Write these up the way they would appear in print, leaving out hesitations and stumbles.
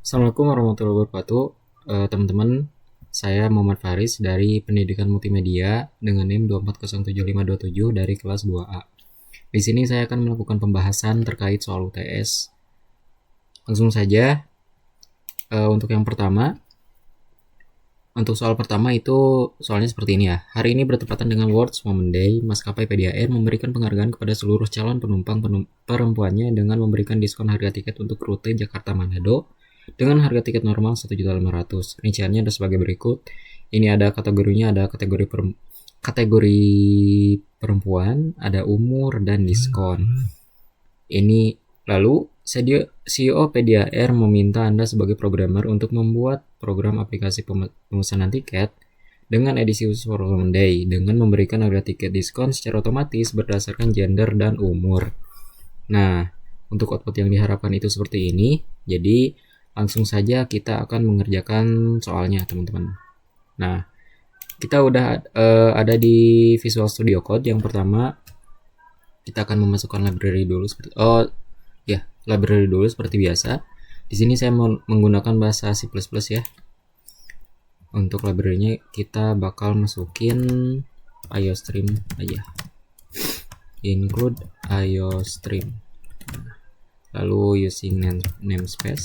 Assalamualaikum warahmatullahi wabarakatuh. Teman-teman, saya Muhammad Faris dari Pendidikan Multimedia dengan NIM 2407527 dari kelas 2A. Di sini saya akan melakukan pembahasan terkait soal UTS. Langsung saja, untuk yang pertama, untuk soal pertama itu soalnya seperti ini ya. Hari ini bertepatan dengan World Women's Day, maskapai PDAR memberikan penghargaan kepada seluruh calon penumpang perempuannya dengan memberikan diskon harga tiket untuk rute Jakarta-Manado dengan harga tiket normal 1.500.000. Rinciannya ada sebagai berikut. Ini ada kategorinya, ada kategori perempuan, ada umur dan diskon. Ini lalu CEO PDAR meminta Anda sebagai programmer untuk membuat program aplikasi pemesanan tiket dengan edisi khusus for Women's Day dengan memberikan harga tiket diskon secara otomatis berdasarkan gender dan umur. Nah, untuk output yang diharapkan itu seperti ini. Jadi langsung saja kita akan mengerjakan soalnya, teman-teman. Nah, kita udah ada di Visual Studio Code. Yang pertama, kita akan memasukkan library dulu library dulu seperti biasa. Di sini saya menggunakan bahasa C++ ya. Untuk library-nya kita bakal masukin IOStream aja. Include IOStream. Lalu using namespace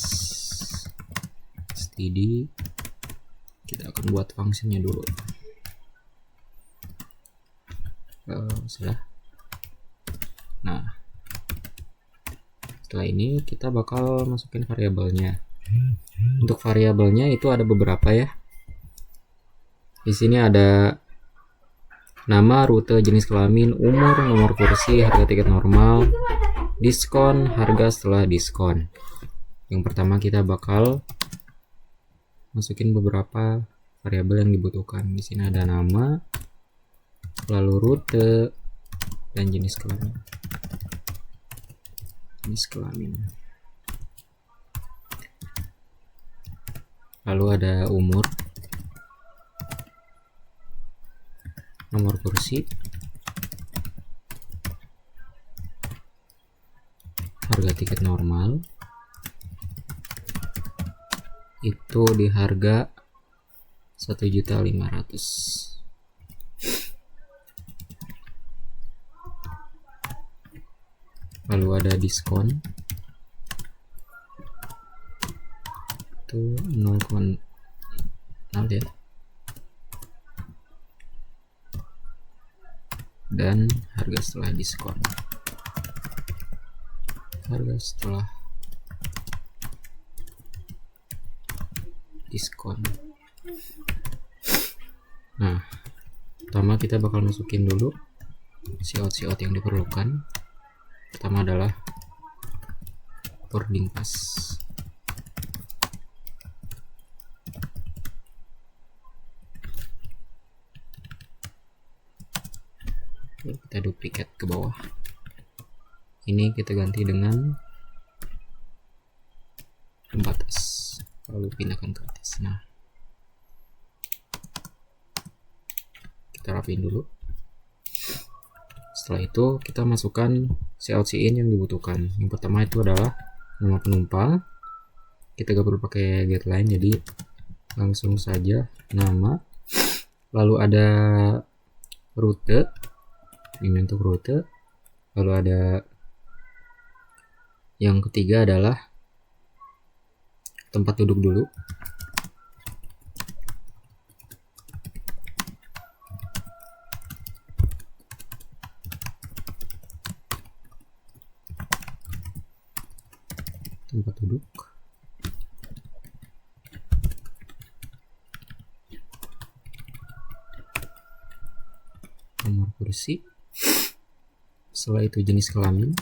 std, kita akan buat fungsinya dulu. Sudah. Nah, setelah ini kita bakal masukin variabelnya. Untuk variabelnya itu ada beberapa ya. Di sini ada nama, rute, jenis kelamin, umur, nomor kursi, harga tiket normal, diskon, harga setelah diskon. Yang pertama kita bakal masukin beberapa variabel yang dibutuhkan. Di sini ada nama, lalu rute, dan jenis kelamin. Lalu ada umur, nomor kursi, harga tiket normal, itu di harga 1.500.000. Lalu ada diskon, itu 0,0 ya, dan harga setelah diskon. Nah, pertama kita bakal masukin dulu cout yang diperlukan. Pertama adalah boarding pass. Kita duplicate ke bawah. Ini kita ganti dengan tempat S, lalu pindahkan ke atas. Nah, kita rapiin dulu. Setelah itu kita masukkan cout/in yang dibutuhkan. Yang pertama itu adalah nama penumpang. Kita gak perlu pakai get line, jadi langsung saja nama. Lalu ada rute, ini untuk rute. Lalu ada yang ketiga adalah tempat duduk dulu. Tempat duduk. Nomor kursi. Setelah itu jenis kelamin.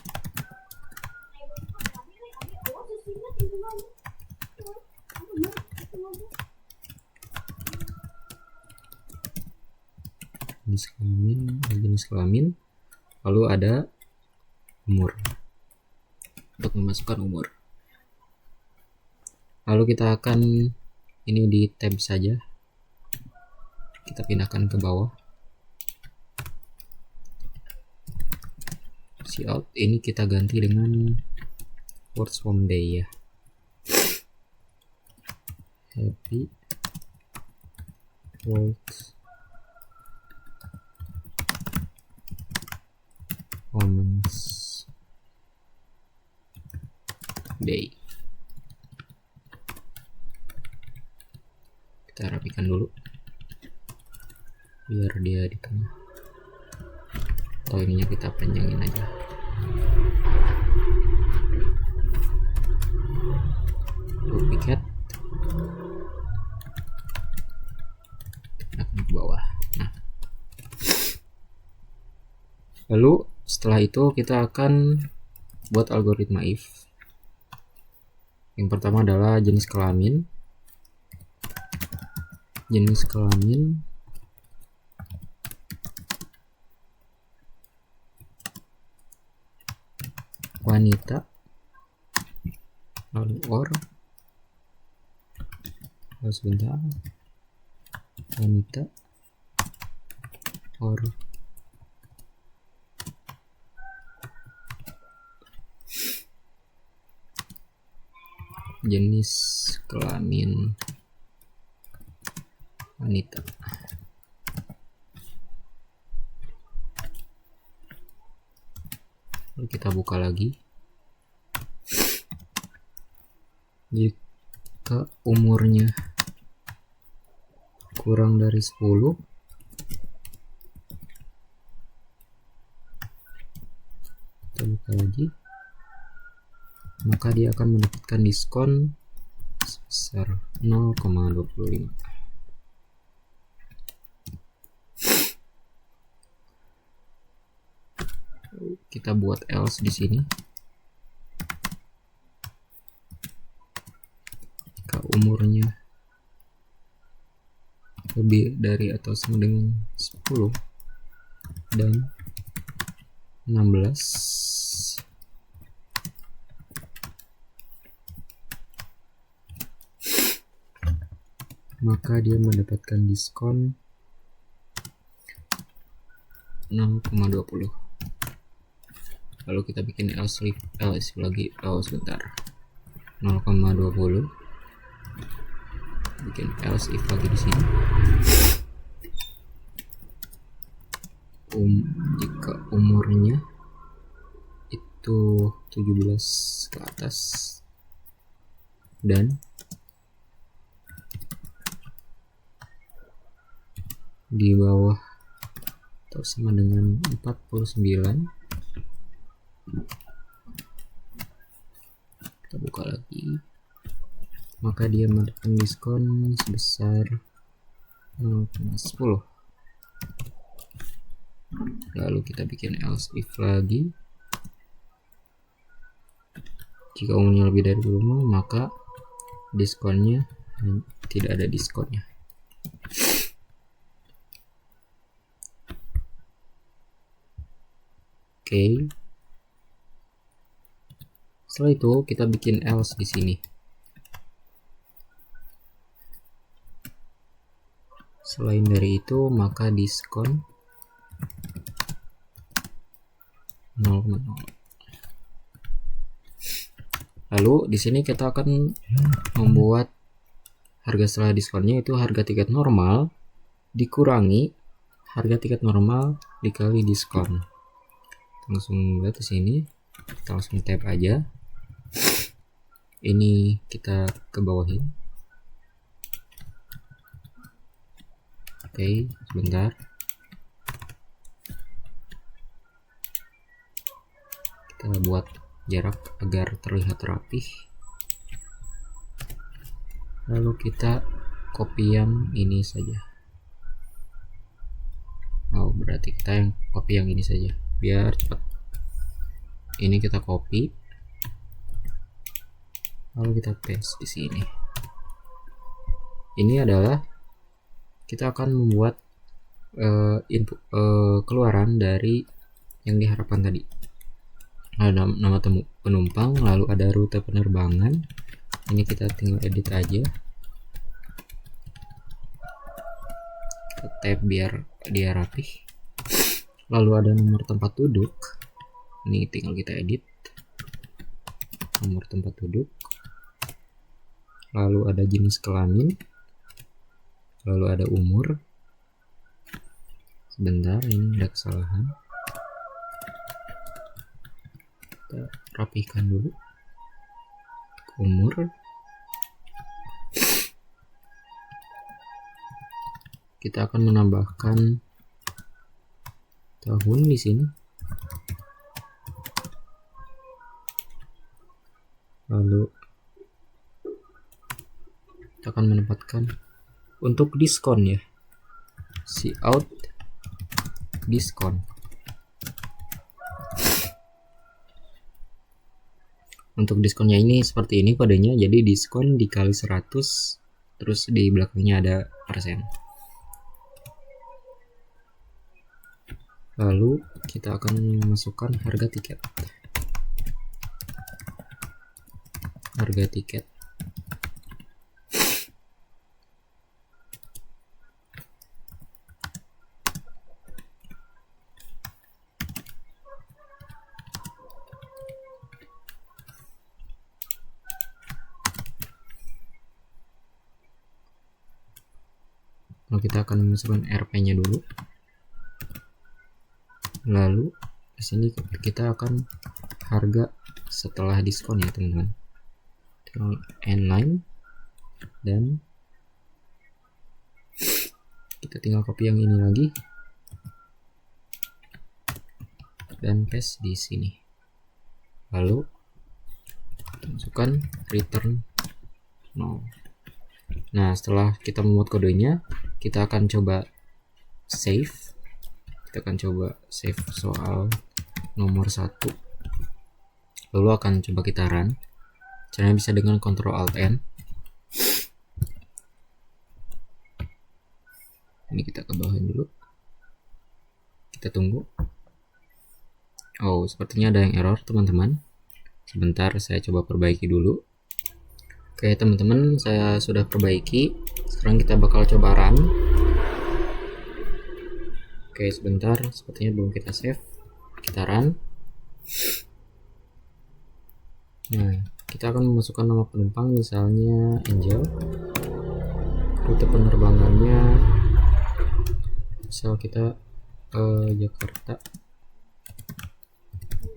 Jenis kelamin. Lalu ada umur. Untuk memasukkan umur. Lalu kita akan ini di tab saja. Kita pindahkan ke bawah. Cout ini kita ganti dengan World Women's Day ya. happy works Women's Day. Kita rapikan dulu biar dia di tengah, atau ininya kita panjangin aja. Duplicate, tekan ke bawah. Nah, lalu setelah itu kita akan buat algoritma if. Yang pertama adalah jenis kelamin. Jenis kelamin wanita, lalu sebentar, wanita jenis kelamin wanita. Lalu kita buka lagi. Jika umurnya kurang dari 10, kita buka lagi, maka dia akan mendapatkan diskon sebesar 0,25. Kita buat else di sini. Jika umurnya lebih dari atau sama dengan 10 dan 16, maka dia mendapatkan diskon 0,20. Lalu kita bikin else lagi. Sebentar, 0,20. Bikin else if lagi di sini. Jika umurnya itu 17 ke atas dan di bawah atau sama dengan 49, kita buka lagi, maka dia mendapatkan diskon sebesar 0,10. Lalu kita bikin else if lagi. Jika umurnya lebih dari 20, maka diskonnya tidak ada diskonnya. Oke. Setelah itu kita bikin else di sini. Selain dari itu, maka diskon 0,0. Lalu di sini kita akan membuat harga setelah diskonnya itu harga tiket normal dikurangi harga tiket normal dikali diskon. Langsung lihat di sini, kita langsung tab aja. Ini kita ke bawahin. Oke, sebentar. Kita buat jarak agar terlihat rapih. Lalu kita copy yang ini saja. Berarti kita yang copy yang ini saja biar cepat. Ini kita copy, lalu kita paste di sini. Ini adalah kita akan membuat input keluaran dari yang diharapkan tadi. Ada nama penumpang, lalu ada rute penerbangan. Ini kita tinggal edit aja. Kita tab biar dia rapih. Lalu ada nomor tempat duduk. Ini tinggal kita edit nomor tempat duduk. lalu ada jenis kelamin, lalu ada umur. Sebentar, ini ada kesalahan. Kita rapikan dulu. Umur, kita akan menambahkan tahun di sini. Lalu kita akan menempatkan untuk diskon ya, cout diskon. Untuk diskonnya ini seperti ini kodenya, jadi diskon dikali 100, terus di belakangnya ada persen. Lalu kita akan masukkan harga tiket. Lalu kita akan memasukkan RP-nya dulu. Lalu di sini kita akan harga setelah diskon ya teman-teman. N-line, dan kita tinggal copy yang ini lagi dan paste di sini. Lalu masukkan return 0. Nah, setelah kita membuat kodenya, kita akan coba save. Kita akan coba save soal nomor 1. Lalu akan coba kita run. Caranya bisa dengan Ctrl Alt N. Ini kita ke bawah dulu. Kita tunggu. Oh, sepertinya ada yang error teman-teman. Sebentar, saya coba perbaiki dulu. Oke teman-teman, saya sudah perbaiki. Sekarang kita bakal coba run. Oke, sebentar, sepertinya belum kita save. Kita run. Nah, kita akan memasukkan nama penumpang, misalnya Angel. Rute penerbangannya misal kita Jakarta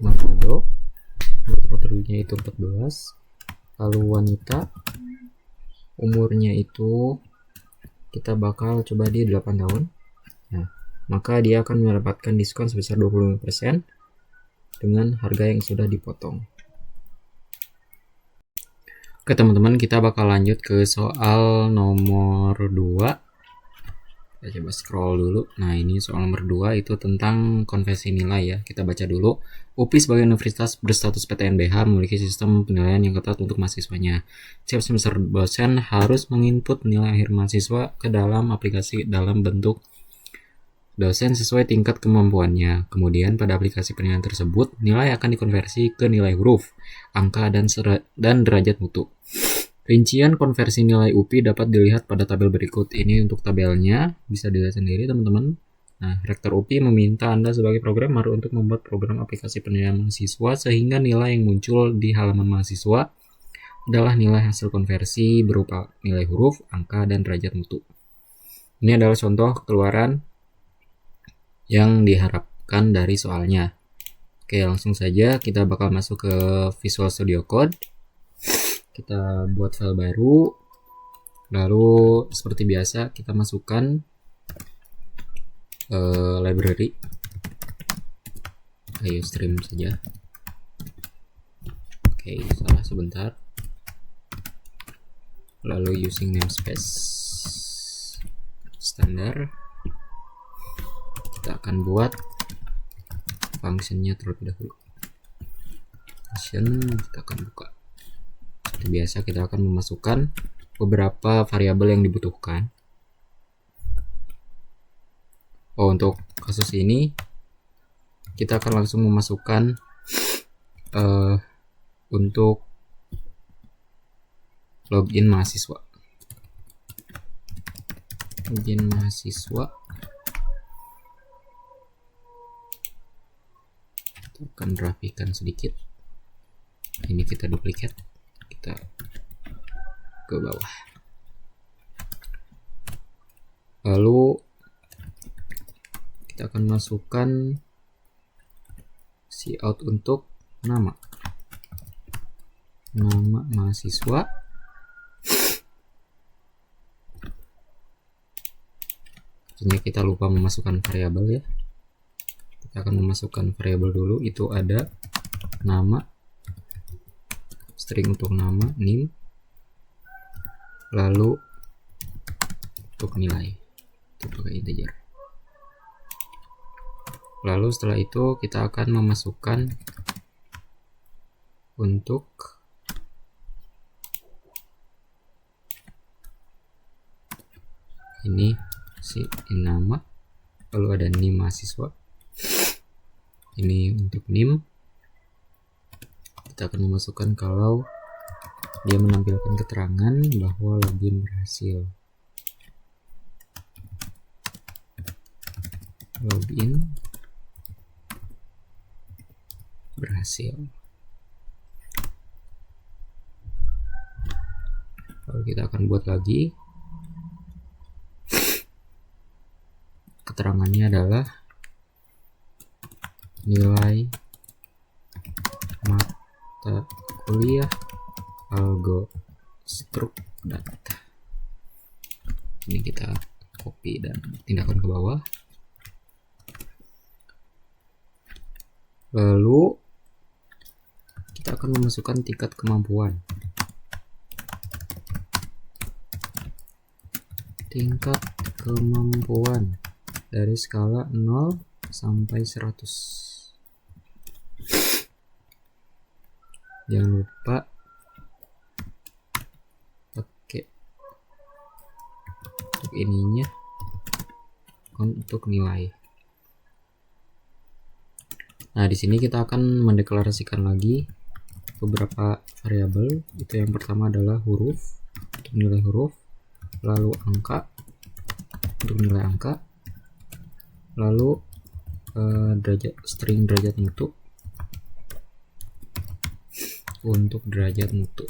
Manado. Tempat terbitnya itu 14. Lalu wanita, umurnya itu kita bakal coba di 8 tahun. Nah, maka dia akan mendapatkan diskon sebesar 25% dengan harga yang sudah dipotong. Oke teman-teman, kita bakal lanjut ke soal nomor 2. Kita coba scroll dulu. Nah, ini soal nomor 2 itu tentang konversi nilai ya. Kita baca dulu. UPI sebagai universitas berstatus PTNBH memiliki sistem penilaian yang ketat untuk mahasiswanya. Setiap semester dosen harus menginput nilai akhir mahasiswa ke dalam aplikasi dalam bentuk dosen sesuai tingkat kemampuannya. Kemudian pada aplikasi penilaian tersebut, nilai akan dikonversi ke nilai huruf, angka, dan derajat mutu. Rincian konversi nilai UPI dapat dilihat pada tabel berikut. Ini untuk tabelnya, bisa dilihat sendiri teman-teman. Nah, Rektor UPI meminta Anda sebagai programmer untuk membuat program aplikasi penilaian mahasiswa sehingga nilai yang muncul di halaman mahasiswa adalah nilai hasil konversi berupa nilai huruf, angka, dan derajat mutu. Ini adalah contoh keluaran yang diharapkan dari soalnya. Oke, langsung saja kita bakal masuk ke Visual Studio Code. Kita buat file baru. Lalu seperti biasa kita masukkan library. Ayo stream saja. Oke, salah sebentar. Lalu using namespace standar. Kita akan buat functionnya terlebih dahulu. Function kita akan buka. Seperti biasa kita akan memasukkan beberapa variabel yang dibutuhkan. Oh, untuk kasus ini kita akan langsung memasukkan untuk login mahasiswa. Login mahasiswa. Kita akan rapikan sedikit. Ini kita duplikat. Kita ke bawah. Lalu kita akan masukkan cout untuk nama mahasiswa. Artinya kita lupa memasukkan variabel ya. Kita akan memasukkan variabel dulu, itu ada nama, string untuk nama, nim, lalu untuk nilai itu pakai integer. Lalu setelah itu kita akan memasukkan untuk ini si nama, lalu ada nim mahasiswa, ini untuk nim. Kita akan memasukkan kalau dia menampilkan keterangan bahwa login berhasil. Login berhasil. Lalu kita akan buat lagi. Keterangannya adalah nilai mata kuliah algo struk data. Ini kita copy dan pindahkan ke bawah. Lalu kita akan memasukkan tingkat kemampuan. Tingkat kemampuan dari skala 0 sampai 100. Jangan lupa pakai untuk ininya untuk nilai. Nah, di sini kita akan mendeklarasikan lagi beberapa variabel. Itu yang pertama adalah huruf untuk nilai huruf, lalu angka untuk nilai angka, lalu string derajat mutu untuk derajat mutu.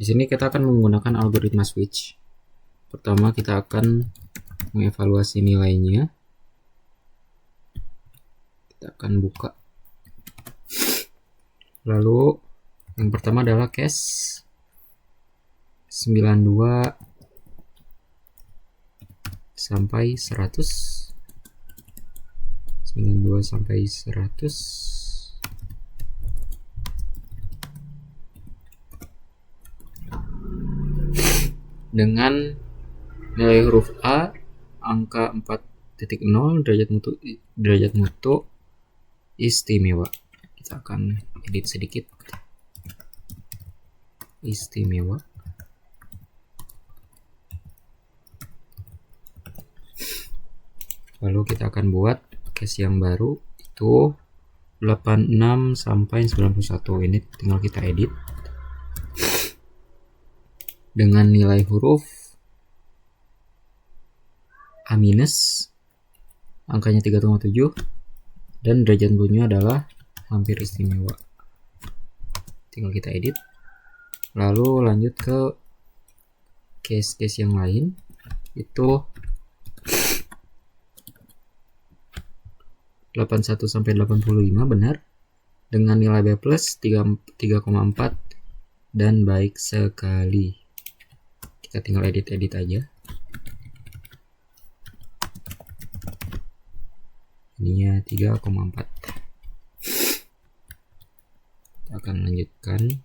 Di sini kita akan menggunakan algoritma switch. Pertama kita akan mengevaluasi nilainya. Kita akan buka. Lalu yang pertama adalah case 92 sampai 100. 92 sampai 100. Dengan nilai huruf A angka 4.0 derajat mutu istimewa. Kita akan edit sedikit. Istimewa. Lalu kita akan buat case yang baru itu 86 sampai 91. Ini tinggal kita edit. Dengan nilai huruf A minus, angkanya 3,7 dan derajat mutunya adalah hampir istimewa. Tinggal kita edit. Lalu lanjut ke case-case yang lain. Itu 81 sampai 85 benar. Dengan nilai B plus 3,4 dan baik sekali. Kita tinggal edit-edit aja. Ininya 3,4. Kita akan lanjutkan.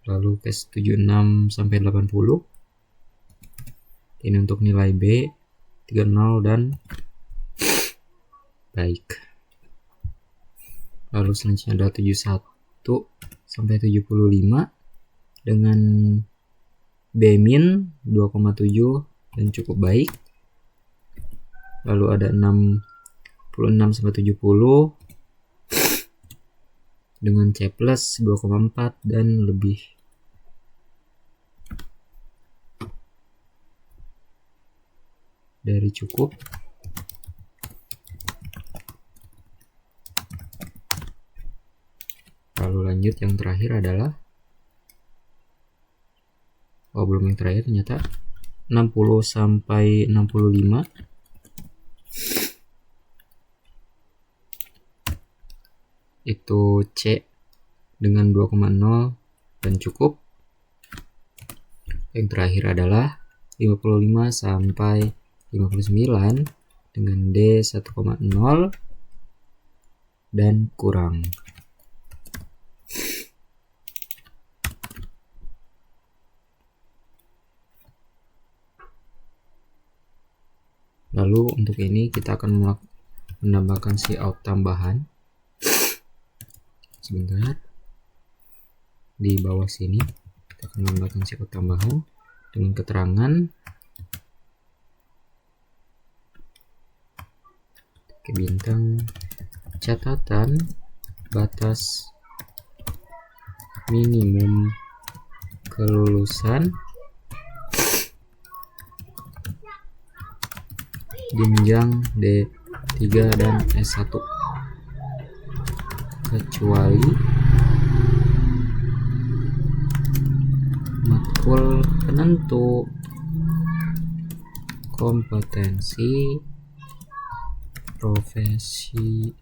Lalu case 76 sampai 80. Ini untuk nilai B 30 dan baik. Lalu selanjutnya adalah 71 sampai 75 dengan B min 2,7 dan cukup baik. Lalu ada 66 sampai 70 dengan C plus 2,4 dan lebih. Dari cukup. Lalu lanjut, yang terakhir adalah belum yang terakhir, ternyata 60 sampai 65 itu C dengan 2,0 dan cukup. Yang terakhir adalah 55 sampai 59 dengan D 1,0 dan kurang. Lalu untuk ini kita akan menambahkan cout tambahan. Sebentar, di bawah sini kita akan menambahkan cout tambahan dengan keterangan ke bintang catatan batas minimum kelulusan jenjang D3 dan S1 kecuali matkul penentu kompetensi profesional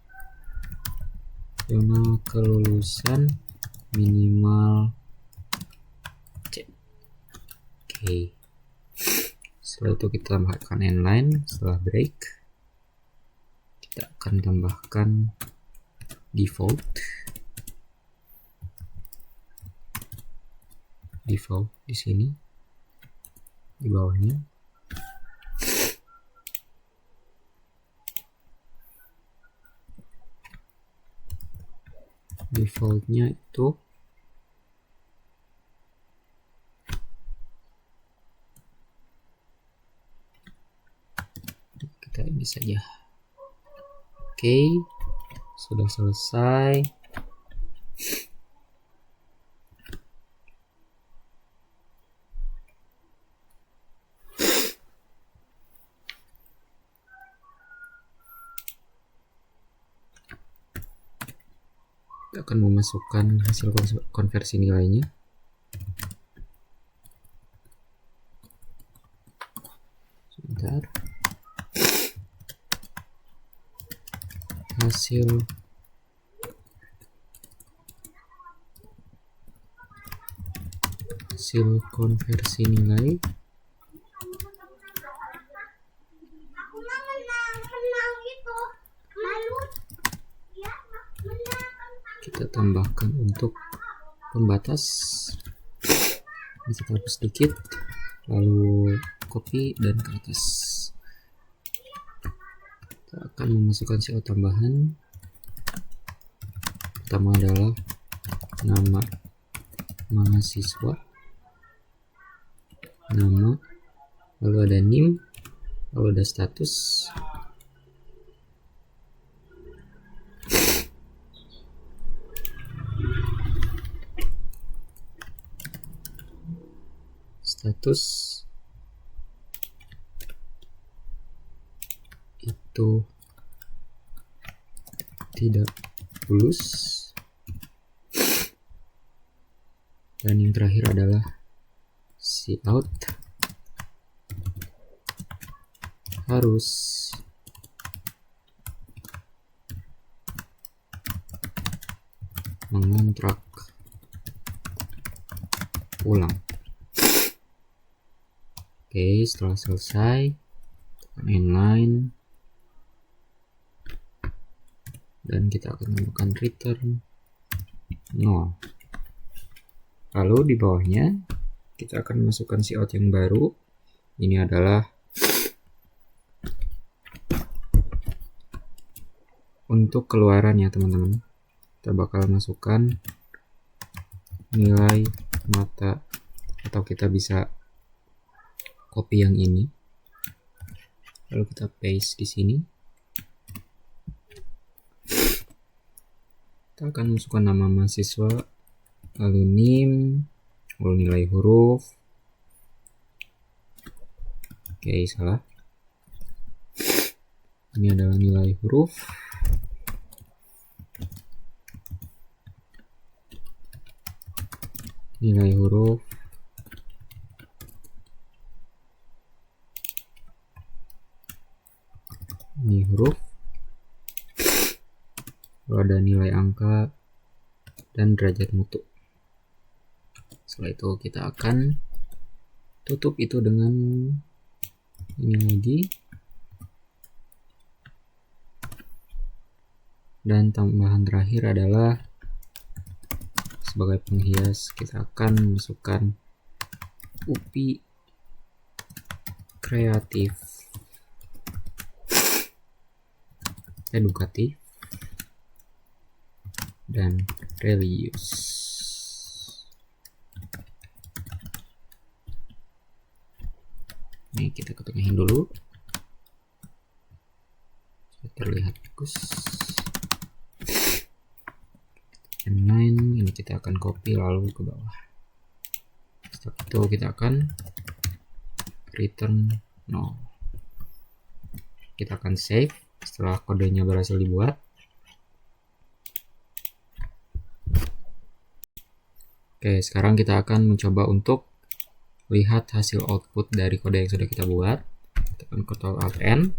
kelulusan minimal C. Oke. Setelah itu kita tambahkan inline. Setelah break kita akan tambahkan default di sini di bawahnya. Defaultnya itu kita ini saja. Oke, sudah selesai. Kita akan memasukkan hasil konversi nilainya. Sebentar. Hasil konversi nilai kita tambahkan untuk pembatas, bisa hapus sedikit, lalu copy dan ke atas. Kita akan memasukkan cout tambahan. Pertama adalah nama mahasiswa, nama, lalu ada NIM, lalu ada status, itu tidak lulus, dan yang terakhir adalah cout harus mengontrak ulang. Oke, setelah selesai tekan inline dan kita akan menemukan return 0. Lalu di bawahnya kita akan masukkan cout yang baru. Ini adalah untuk keluaran ya teman-teman. Kita bakal masukkan nilai mata, atau kita bisa copy yang ini, lalu kita paste di sini. Kita akan masukkan nama mahasiswa, lalu NIM, lalu nilai huruf. Oke, salah. Ini adalah nilai huruf. nilai huruf, ini huruf, lalu ada nilai angka dan derajat mutu. Setelah itu kita akan tutup itu dengan ini lagi, dan tambahan terakhir adalah sebagai penghias kita akan masukkan UPI kreatif, edukatif, dan religius. Ini kita ketengahin dulu, terlihat bagus. And 9 ini kita akan copy lalu ke bawah. Setelah itu kita akan return 0. Kita akan save setelah kodenya berhasil dibuat. Oke, sekarang kita akan mencoba untuk lihat hasil output dari kode yang sudah kita buat. Tekan Ctrl Alt N.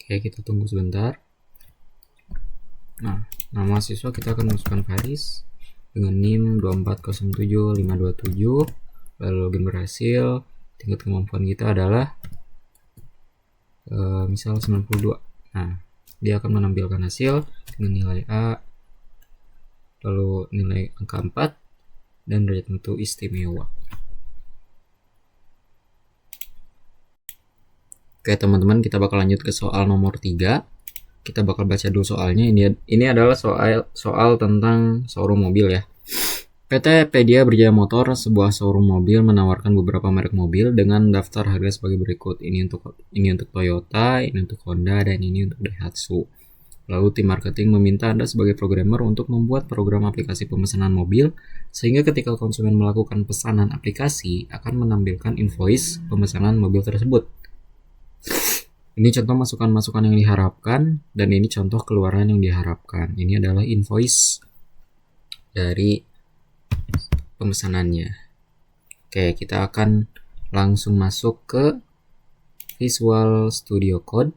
Oke, kita tunggu sebentar. Nah, nama siswa kita akan masukkan Faris dengan NIM 2407527. Lalu login berhasil. Tingkat kemampuan kita adalah misal 92. Nah, dia akan menampilkan hasil dengan nilai A, lalu nilai angka 4, dan derajat mutu istimewa. Oke teman-teman, kita bakal lanjut ke soal nomor 3. Kita bakal baca dulu soalnya. Ini adalah soal tentang showroom mobil ya. PT Pedia Berjaya Motor, sebuah showroom mobil, menawarkan beberapa merek mobil dengan daftar harga sebagai berikut. Ini untuk Toyota, ini untuk Honda, dan ini untuk Daihatsu. Lalu tim marketing meminta Anda sebagai programmer untuk membuat program aplikasi pemesanan mobil, sehingga ketika konsumen melakukan pesanan aplikasi akan menampilkan invoice pemesanan mobil tersebut. Ini contoh masukan-masukan yang diharapkan, dan ini contoh keluaran yang diharapkan. Ini adalah invoice dari pemesanannya. Oke, kita akan langsung masuk ke Visual Studio Code.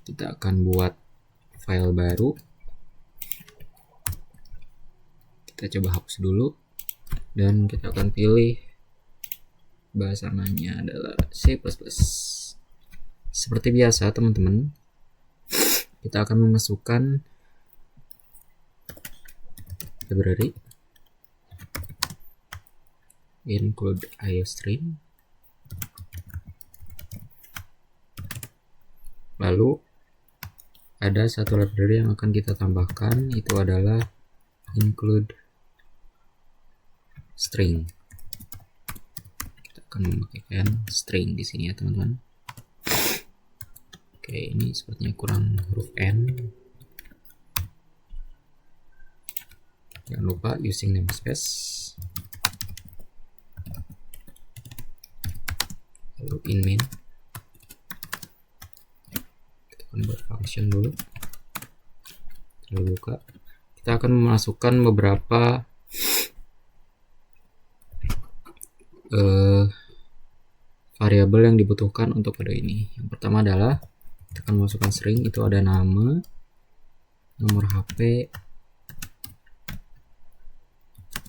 Kita akan buat file baru. Kita coba hapus dulu, dan kita akan pilih bahasa namanya adalah C++. Seperti biasa teman-teman, kita akan memasukkan library include IOStream, lalu ada satu library yang akan kita tambahkan, itu adalah include string. Akan memakaikan string di sini ya teman-teman. Oke, ini sepertinya kurang huruf N. Jangan lupa using namespace. Lalu in main. Kita akan buat function dulu. Lalu buka. Kita akan memasukkan beberapa variabel yang dibutuhkan untuk kode ini. Yang pertama adalah kita akan masukkan string, itu ada nama, nomor HP,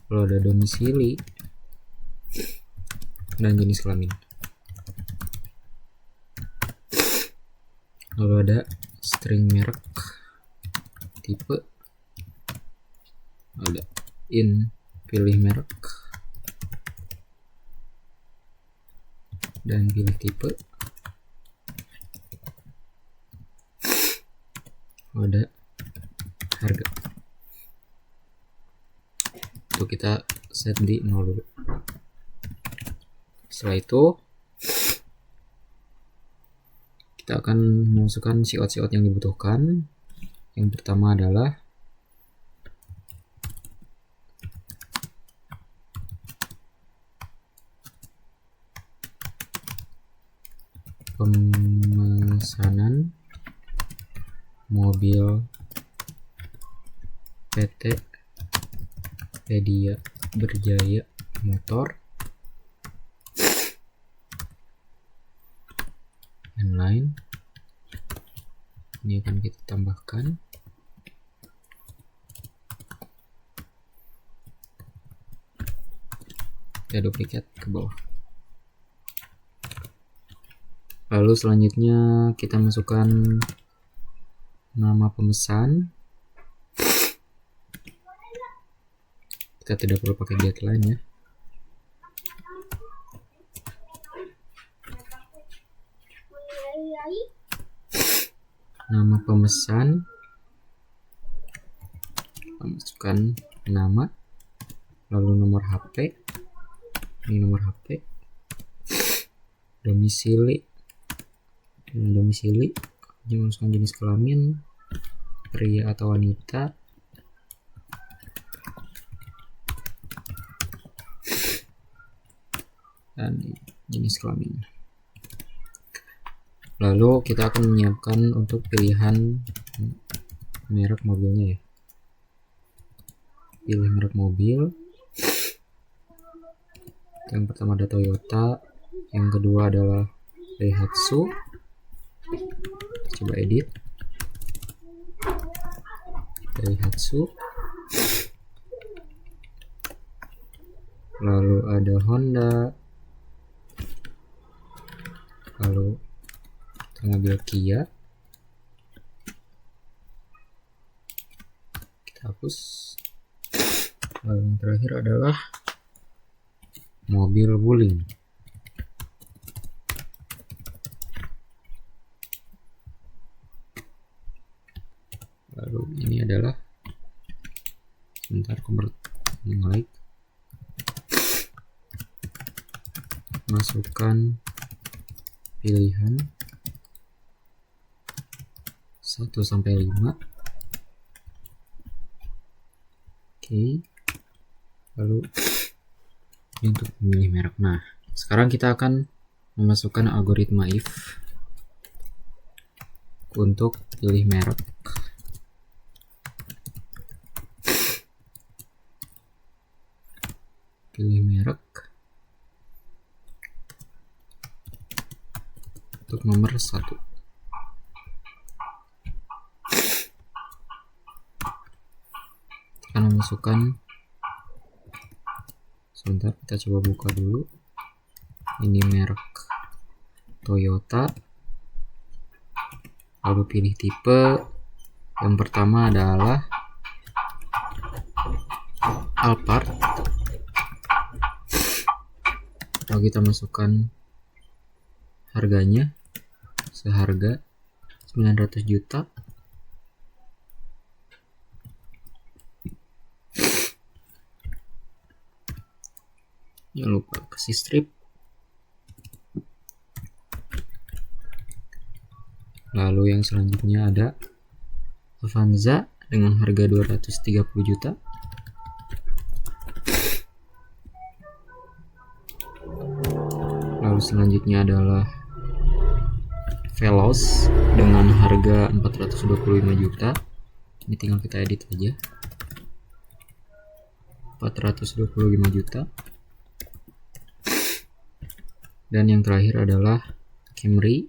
lalu ada domisili, dan jenis kelamin. Lalu ada string merek, tipe, ada in pilih merek, dan pilih tipe, ada harga. Itu kita set di 0 dulu. Setelah itu kita akan memasukkan siot-siot yang dibutuhkan. Yang pertama adalah pemesanan mobil PT Pedia Berjaya Motor dan lain. Ini akan kita tambahkan. Kita duplikat ke bawah. Lalu selanjutnya kita masukkan nama pemesan. Kita tidak perlu pakai deadline ya. Nama pemesan, kita masukkan nama, lalu nomor HP, ini nomor HP, domisili, masukkan jenis kelamin, pria atau wanita, dan jenis kelamin. Lalu kita akan menyiapkan untuk pilihan merek mobilnya ya. Pilih merek mobil. Yang pertama ada Toyota, yang kedua adalah Daihatsu. Coba edit. Daihatsu. Lalu ada Honda. Lalu mobil Kia, kita hapus. Lalu yang terakhir adalah mobil Wuling. Lalu ini adalah, sebentar convert like, masukkan pilihan 1 sampai 5. Oke. Lalu ini untuk memilih merek. Nah, sekarang kita akan memasukkan algoritma if untuk pilih merek. Pilih merek untuk nomor 1. Akan memasukkan, sebentar kita coba buka dulu. Ini merek Toyota. Lalu pilih tipe. Yang pertama adalah Alphard. Lalu kita masukkan harganya, seharga 900 juta. Jangan lupa kasih strip. Lalu yang selanjutnya ada Avanza dengan harga 230 juta. Lalu selanjutnya adalah Veloz dengan harga 425 juta. Ini tinggal kita edit aja. 425 juta. Dan yang terakhir adalah Camry.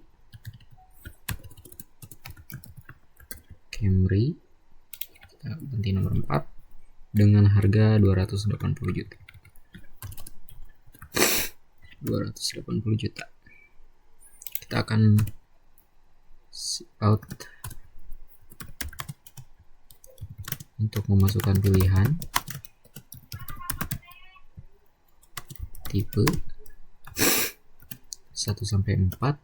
Kita ganti nomor 4 dengan harga 280 juta. 280 juta. Kita akan out untuk memasukkan pilihan tipe 1 sampai 4.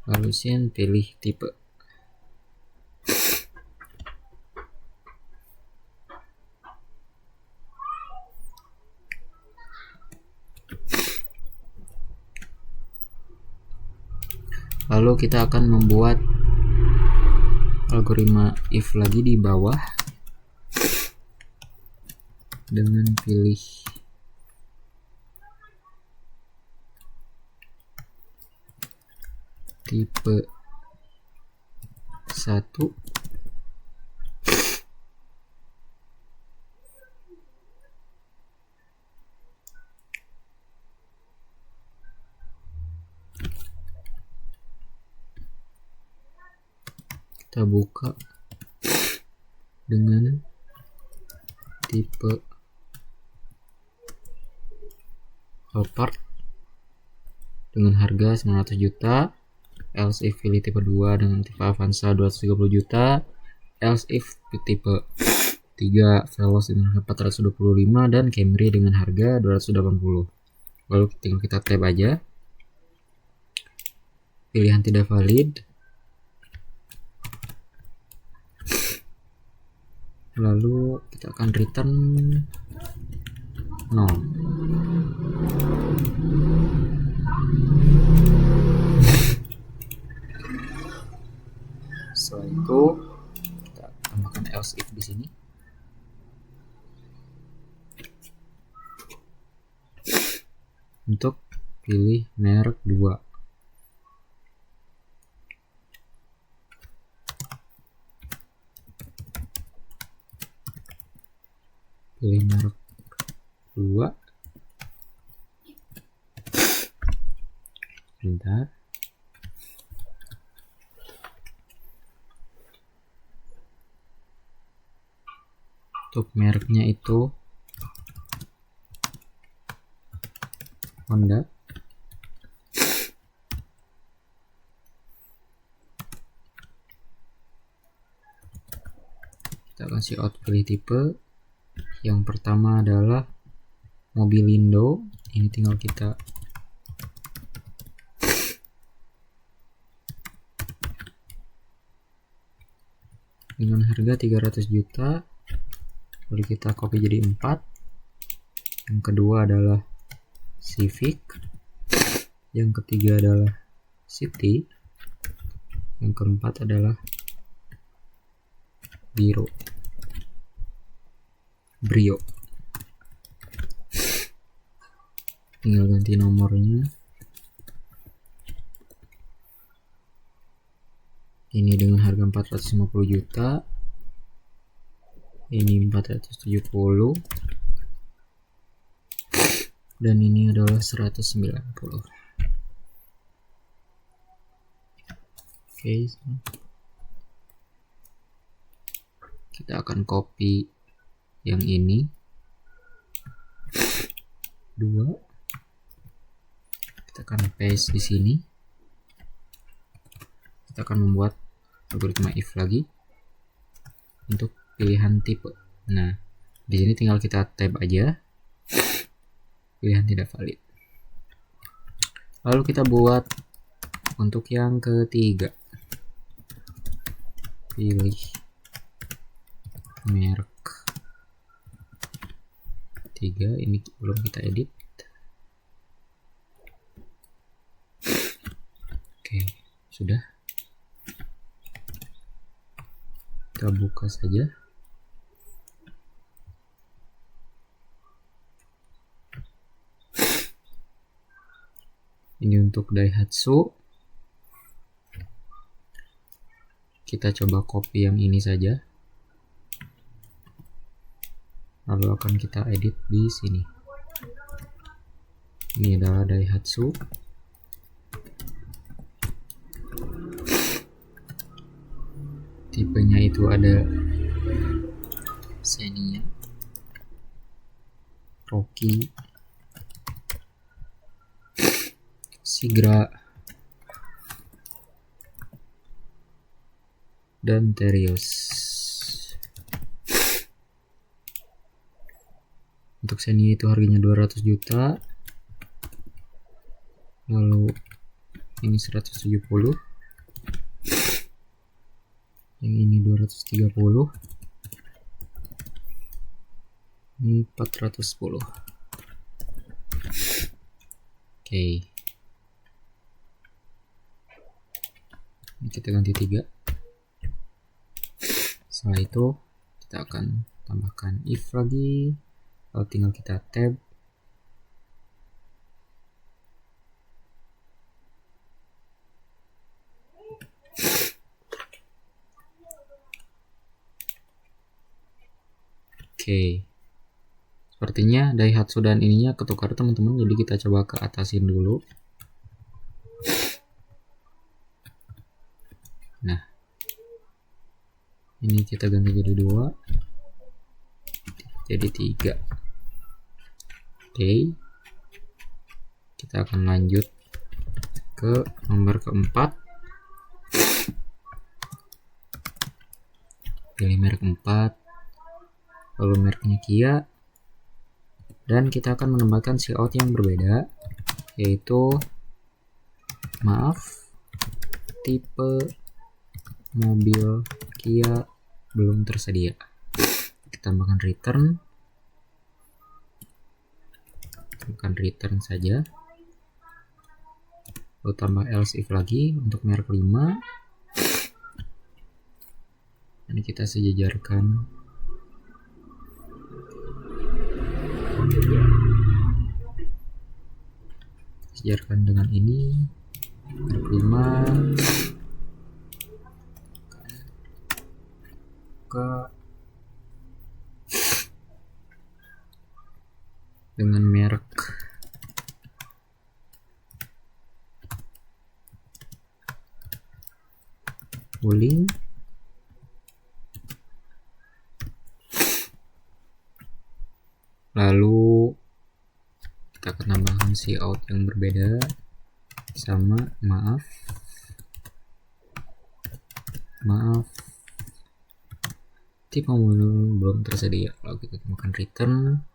Lalu pilih tipe. Lalu kita akan membuat algoritma if lagi di bawah dengan pilih tipe 1 kita buka dengan tipe Alphard dengan harga 900 juta, else if pilih tipe 2 dengan tipe Avanza 230 juta, else if tipe 3 Veloz dengan harga 425 dan Camry dengan harga 280. Lalu tinggal kita tab aja, pilihan tidak valid, lalu kita akan return 0. Setelah itu kita tambahkan else if di sini. Untuk pilih merek 2. Pilih merek 2. Bentar. Untuk mereknya itu Honda. Kita kasih out pilih tipe. Yang pertama adalah Mobilindo. Ini tinggal kita dengan harga 300 juta. Lalu kita copy jadi 4. Yang kedua adalah Civic. Yang ketiga adalah City. Yang keempat adalah Brio. Tinggal ganti nomornya. Ini dengan harga 450 juta. Ini 470. Dan ini adalah 190. Oke. Kita akan copy yang ini 2. Kita akan paste di sini. Kita akan membuat algoritma if lagi untuk pilihan tipe. Nah, di sini tinggal kita tab aja. Pilihan tidak valid. Lalu kita buat untuk yang ketiga. Pilih merek 3. Ini belum kita edit. Oke, sudah. Kita buka saja. Ini untuk Daihatsu. Kita coba copy yang ini saja. Lalu akan kita edit di sini. Ini adalah Daihatsu. Tipenya itu ada Xenia, Rocky, Sigra, dan Terios. Untuk Xenia itu harganya 200 juta. Lalu ini 170. Yang ini 230. Ini 410. Oke. Ini kita ganti 3. Setelah itu kita akan tambahkan if lagi. Lalu tinggal kita tab. Oke. Sepertinya Daihatsu dan ininya ketukar teman-teman, jadi kita coba ke atasin dulu. Nah, ini kita ganti jadi 2, jadi 3. Oke, kita akan lanjut ke nomor keempat. Pilih merek 4, lalu mereknya Kia, dan kita akan menambahkan cout yang berbeda, yaitu tipe mobil Kia belum tersedia. Kita tambahkan return saja, lalu tambah else if lagi untuk merek 5. Ini kita sejajarkan dengan ini merek 5 ke dengan merek Wuling, lalu kita akan tambahkan cout yang berbeda sama maaf tipe mobil belum tersedia. Lalu kita tambahkan return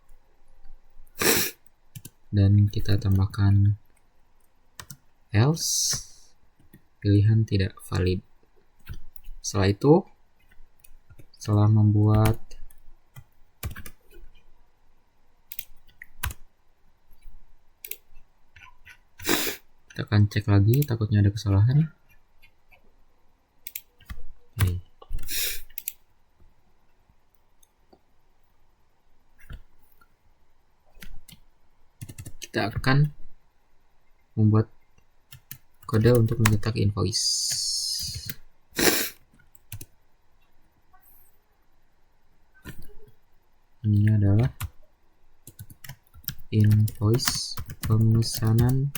dan kita tambahkan else, pilihan tidak valid. Setelah itu, setelah membuat kita akan cek lagi, takutnya ada kesalahan. Oke. Kita akan membuat kode untuk mencetak invoice. Ini adalah invoice pemesanan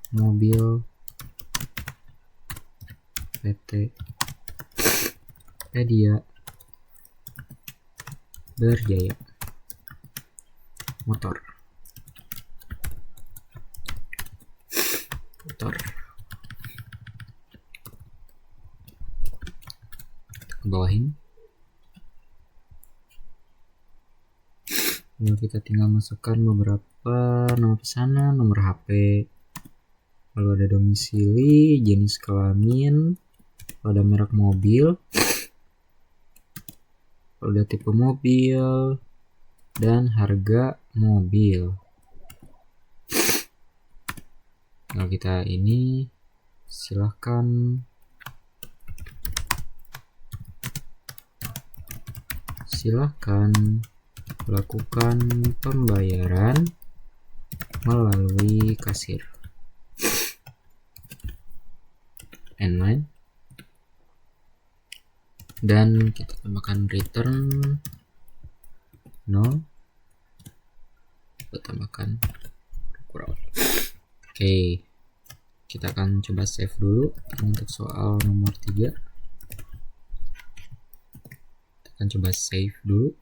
mobil PT Pedia Berjaya Motor. Ke bawahin. Lalu kita tinggal masukkan beberapa nama pesanan, nomor HP, lalu ada domisili, jenis kelamin, lalu ada merek mobil, lalu ada tipe mobil, dan harga mobil. Kalau kita ini silahkan lakukan pembayaran melalui kasir. Inline, dan kita tambahkan return 0, kita tambahkan kurang. Oke, kita akan coba save dulu untuk soal nomor 3. Kita akan coba save dulu.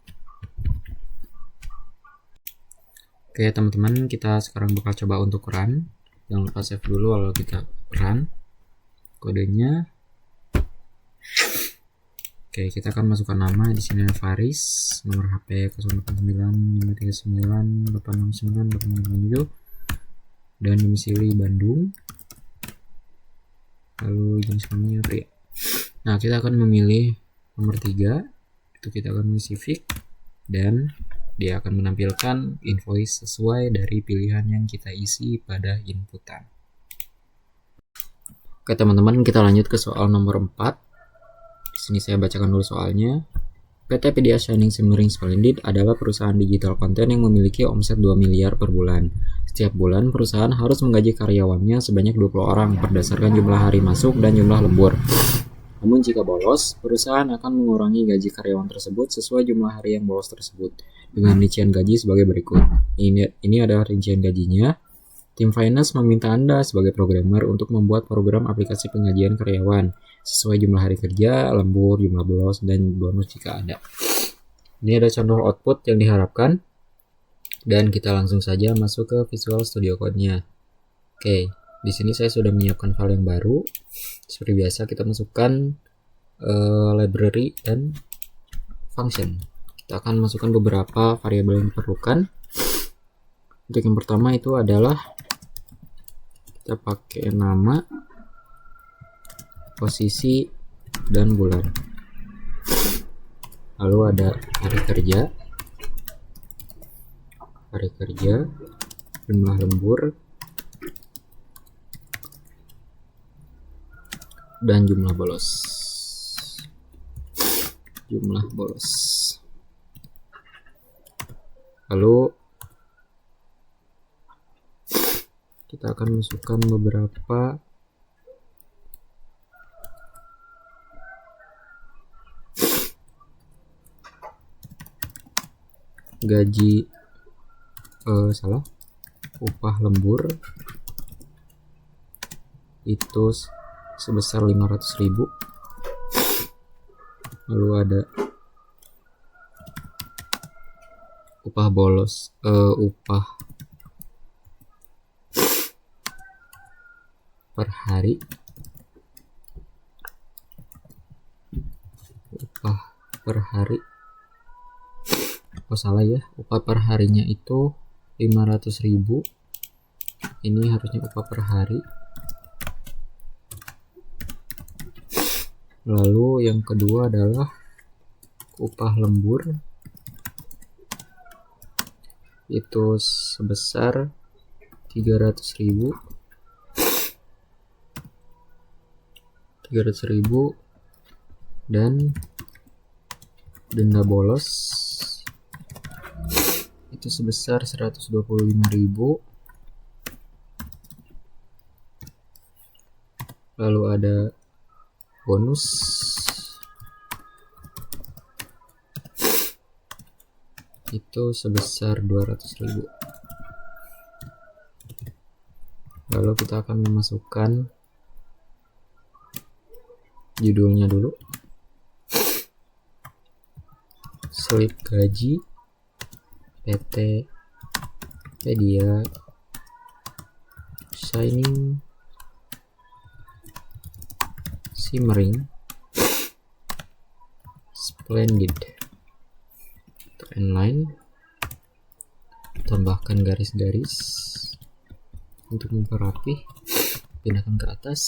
Oke teman-teman, kita sekarang bakal coba untuk run. Jangan lupa save dulu lalu kita run kodenya. Oke, kita akan masukkan nama di sini Faris, nomor HP 089539869867 dan domisili Bandung. Lalu jenis kelaminnya pria. Nah, kita akan memilih nomor 3. Itu kita akan memilih Civic dan dia akan menampilkan invoice sesuai dari pilihan yang kita isi pada inputan. Oke teman-teman, kita lanjut ke soal nomor 4. Di sini saya bacakan dulu soalnya. PT Pedia Shining Shimmering Splendid adalah perusahaan digital konten yang memiliki omset 2 miliar per bulan. Setiap bulan, perusahaan harus menggaji karyawannya sebanyak 20 orang berdasarkan jumlah hari masuk dan jumlah lembur. Namun jika bolos, perusahaan akan mengurangi gaji karyawan tersebut sesuai jumlah hari yang bolos tersebut dengan rincian gaji sebagai berikut. Ini adalah rincian gajinya. Tim finance meminta Anda sebagai programmer untuk membuat program aplikasi penggajian karyawan sesuai jumlah hari kerja, lembur, jumlah bolos, dan bonus jika ada. Ini ada contoh output yang diharapkan. Dan kita langsung saja masuk ke Visual Studio Code-nya. Oke, di sini saya sudah menyiapkan file yang baru. Seperti biasa kita masukkan library dan function. Kita akan masukkan beberapa variabel yang diperlukan. Untuk yang pertama itu adalah kita pakai nama, posisi, dan bulan. Lalu ada hari kerja, jumlah lembur, dan jumlah bolos. Lalu kita akan masukkan beberapa gaji upah lembur itu sebesar 500.000. Lalu ada upah bolos, upah per hari, upah per harinya itu 500.000. Ini harusnya upah per hari. Lalu yang kedua adalah upah lembur itu sebesar 300.000 dan denda bolos itu sebesar 125.000. Lalu ada bonus itu sebesar 200.000. Lalu kita akan memasukkan judulnya dulu, slip gaji PT Pedia Shining Shimmering Splendid, inline, tambahkan garis-garis untuk memperrapi, pindahkan ke atas.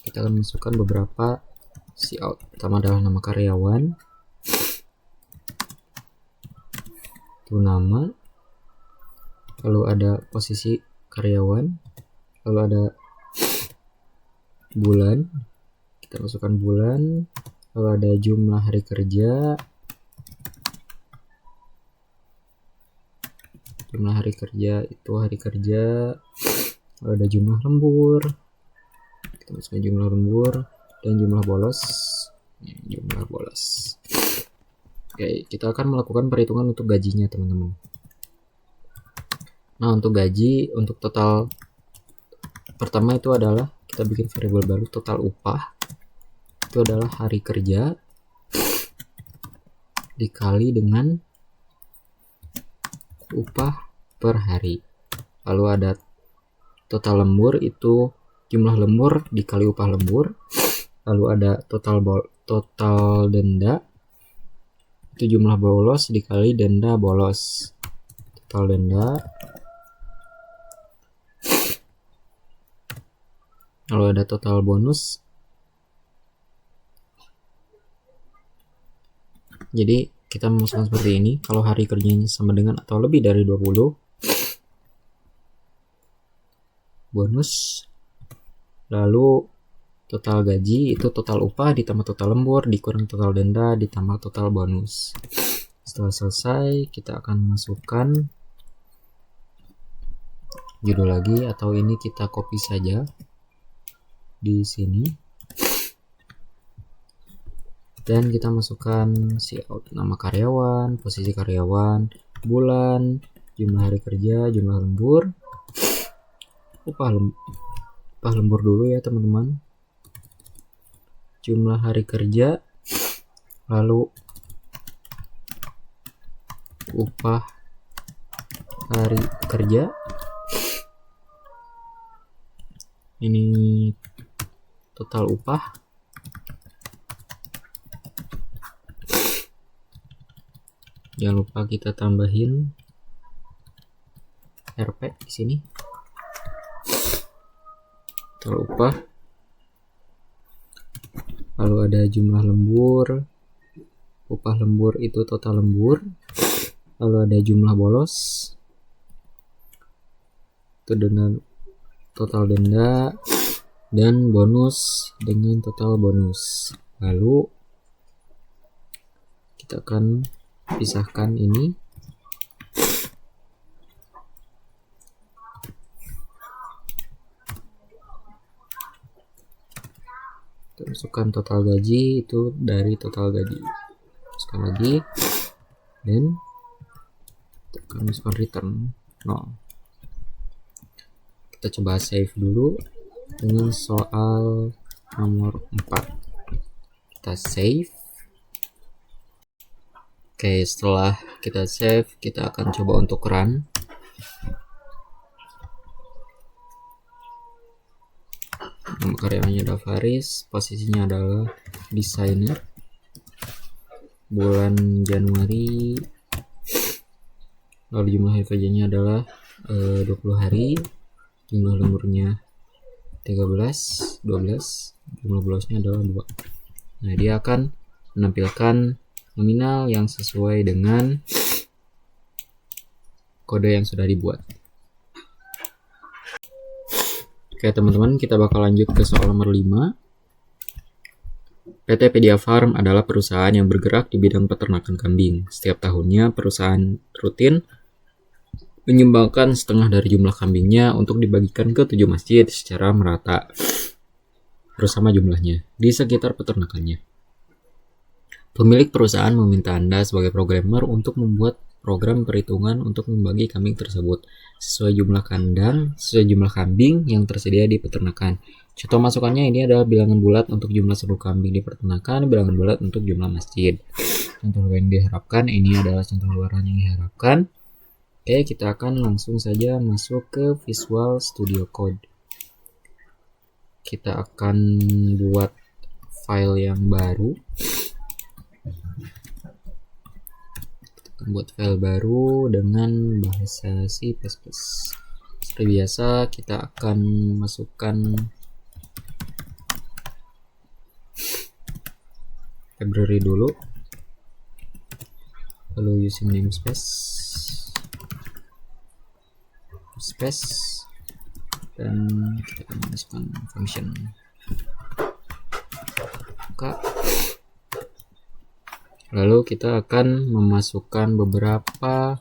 Kita akan masukkan beberapa cout. Pertama adalah nama karyawan, itu nama, lalu ada posisi karyawan, lalu ada bulan, kita masukkan bulan, lalu ada jumlah hari kerja, itu hari kerja, lalu ada jumlah lembur, kita masukkan jumlah lembur, dan jumlah bolos. Oke, kita akan melakukan perhitungan untuk gajinya, teman-teman. Nah, untuk gaji, untuk total pertama itu adalah kita bikin variabel baru, total upah itu adalah hari kerja dikali dengan upah per hari. Lalu ada total lembur, itu jumlah lembur dikali upah lembur. Lalu ada total denda, itu jumlah bolos dikali denda bolos. Total denda. Lalu ada total bonus. Jadi kita memasukkan seperti ini. Kalau hari kerjanya sama dengan atau lebih dari 20, bonus. Lalu total gaji itu total upah ditambah total lembur dikurang total denda ditambah total bonus. Setelah selesai, kita akan masukkan judul lagi, atau ini kita copy saja di sini. dan kita masukkan cout, nama karyawan, posisi karyawan, bulan, jumlah hari kerja, jumlah lembur, upah lembur dulu ya teman-teman, jumlah hari kerja, lalu upah hari kerja, ini total upah, jangan lupa kita tambahin RP di sini, total upah, lalu ada jumlah lembur, upah lembur itu total lembur, lalu ada jumlah bolos, itu dengan total denda, dan bonus dengan total bonus. Lalu kita akan pisahkan ini, kita masukkan total gaji itu dari total gaji, masukkan lagi, dan kita akan masukkan return 0. Kita coba save dulu dengan soal nomor 4. Kita save. Oke, setelah kita save, kita akan coba untuk run. Nama karyawannya ada Faris, posisinya adalah desainer, bulan Januari, lalu jumlah hari kerjanya adalah 20 hari, jumlah lemburnya 13, 12, jumlah bolosnya adalah 2. Nah, dia akan menampilkan nominal yang sesuai dengan kode yang sudah dibuat. Oke teman-teman, kita bakal lanjut ke soal nomor 5. PT Pedia Farm adalah perusahaan yang bergerak di bidang peternakan kambing. Setiap tahunnya perusahaan rutin menyumbangkan setengah dari jumlah kambingnya untuk dibagikan ke 7 masjid secara merata bersama jumlahnya di sekitar peternakannya. Pemilik perusahaan meminta Anda sebagai programmer untuk membuat program perhitungan untuk membagi kambing tersebut sesuai jumlah kandang, sesuai jumlah kambing yang tersedia di peternakan. Contoh masukannya ini adalah bilangan bulat untuk jumlah seluruh kambing di peternakan, bilangan bulat untuk jumlah masjid. Contoh luar yang diharapkan, ini adalah contoh luaran yang diharapkan. Oke, kita akan langsung saja masuk ke Visual Studio Code. Kita akan buat file yang baru. Buat file baru dengan bahasa C++. Seperti biasa, kita akan masukkan library dulu, lalu using namespace, dan kita akan masukkan function buka. Lalu kita akan memasukkan beberapa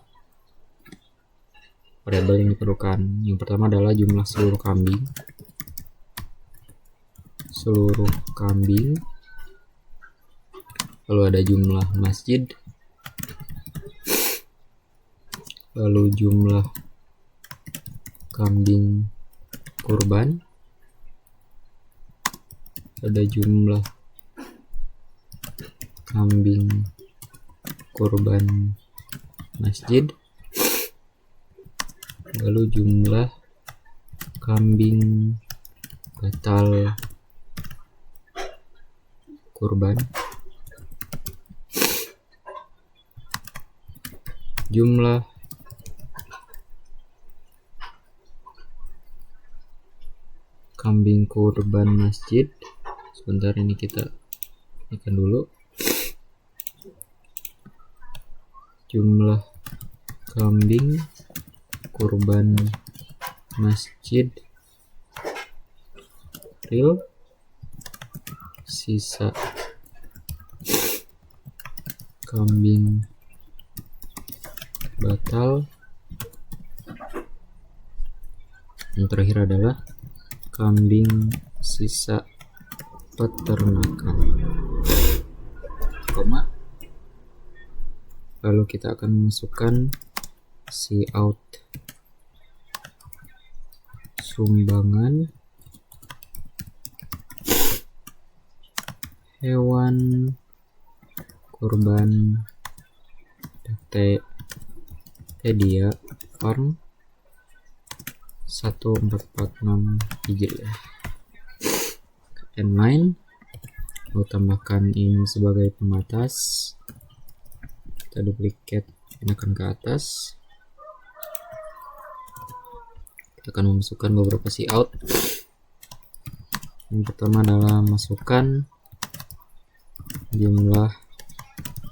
variabel yang diperlukan. Yang pertama adalah jumlah seluruh kambing. Lalu ada jumlah masjid. Lalu jumlah kambing kurban. Ada jumlah kambing kurban masjid, lalu jumlah kambing batal kurban, jumlah kambing kurban masjid. Sebentar, ini kita ikan dulu. Jumlah kambing kurban masjid real, sisa kambing batal, yang terakhir adalah kambing sisa peternakan. koma. Lalu kita akan memasukkan cout sumbangan hewan kurban Pedia Farm 1446 Hijriah. Inline, mau tambahkan ini sebagai pembatas, kita duplikat, pindahkan ke atas. Kita akan memasukkan beberapa cout. Yang pertama adalah masukkan jumlah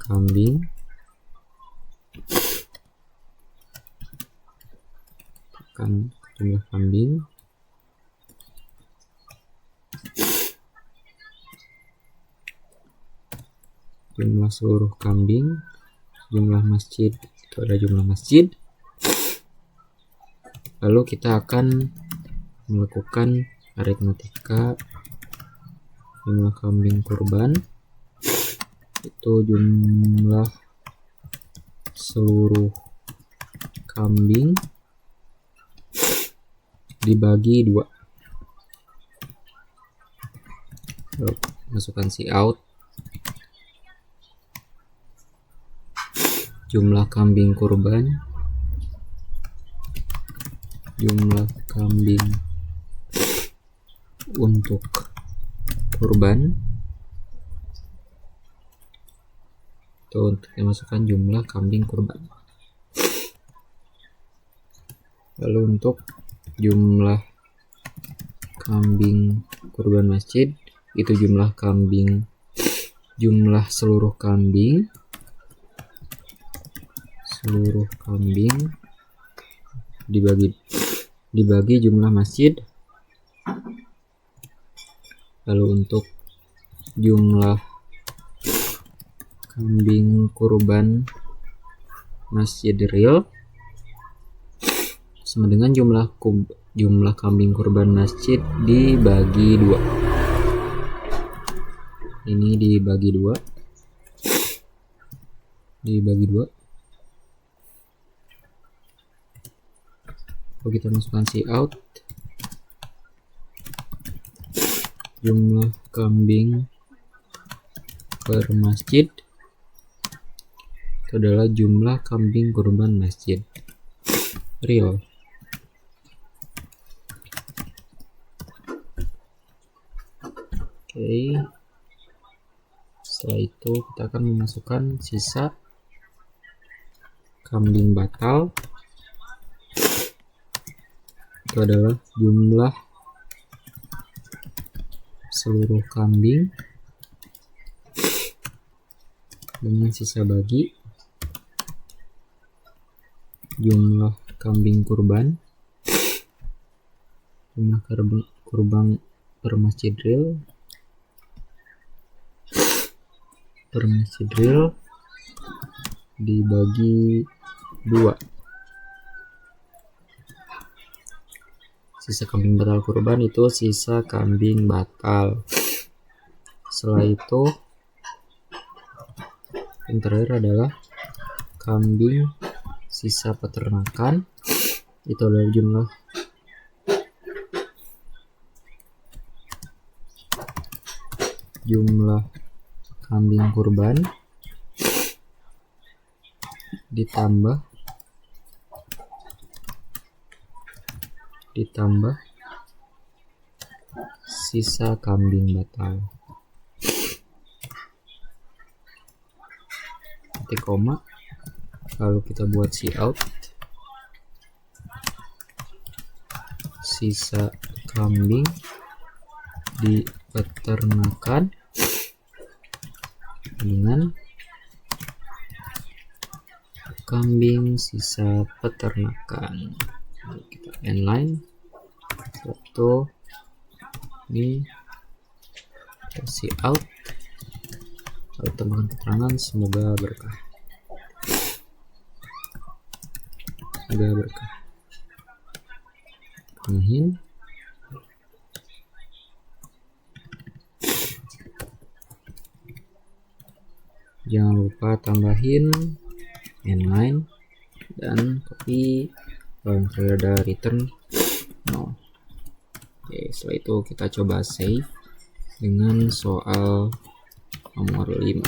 kambing, tekan jumlah kambing, jumlah seluruh kambing, jumlah masjid, itu ada jumlah masjid. Lalu kita akan melakukan aritmatika jumlah kambing kurban, itu jumlah seluruh kambing dibagi 2. Lalu masukkan cout jumlah kambing kurban, jumlah kambing untuk kurban, itu untuk dimasukkan jumlah kambing kurban. Lalu untuk jumlah kambing kurban masjid, itu jumlah seluruh kambing dibagi jumlah masjid. Lalu untuk jumlah kambing kurban masjid real sama dengan jumlah kambing kurban masjid dibagi 2. Ini dibagi 2. Lalu kita masukkan cout jumlah kambing per masjid, itu adalah jumlah kambing kurban masjid real. Oke. Setelah itu kita akan memasukkan sisa kambing batal, itu adalah jumlah seluruh kambing dengan sisa bagi jumlah kambing kurban, jumlah kurban per masjid real dibagi 2. Sisa kambing batal kurban itu sisa kambing batal. Setelah itu yang terakhir adalah kambing sisa peternakan, itu adalah jumlah kambing kurban ditambah sisa kambing batal. Titik koma. Lalu kita buat cout sisa kambing di peternakan dengan kambing sisa peternakan. Lalu kita inline satu, ini kita cout, lalu tambahkan keterangan semoga berkah. Penuhin. Jangan lupa tambahin inline dan copy. Kalau ada return no. Oke, setelah itu kita coba save dengan soal nomor 5.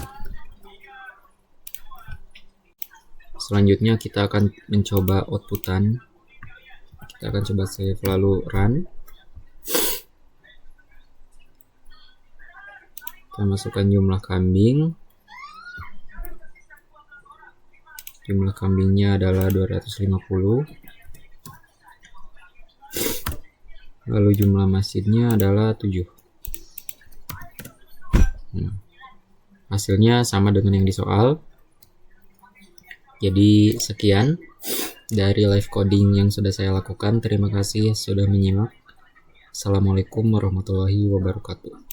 Selanjutnya kita akan mencoba outputan. Kita akan coba save lalu run. Kita masukkan jumlah kambing. Jumlah kambingnya adalah 250. Lalu jumlah masjidnya adalah 7. Hasilnya sama dengan yang di soal. Jadi sekian dari live coding yang sudah saya lakukan. Terima kasih sudah menyimak. Assalamualaikum warahmatullahi wabarakatuh.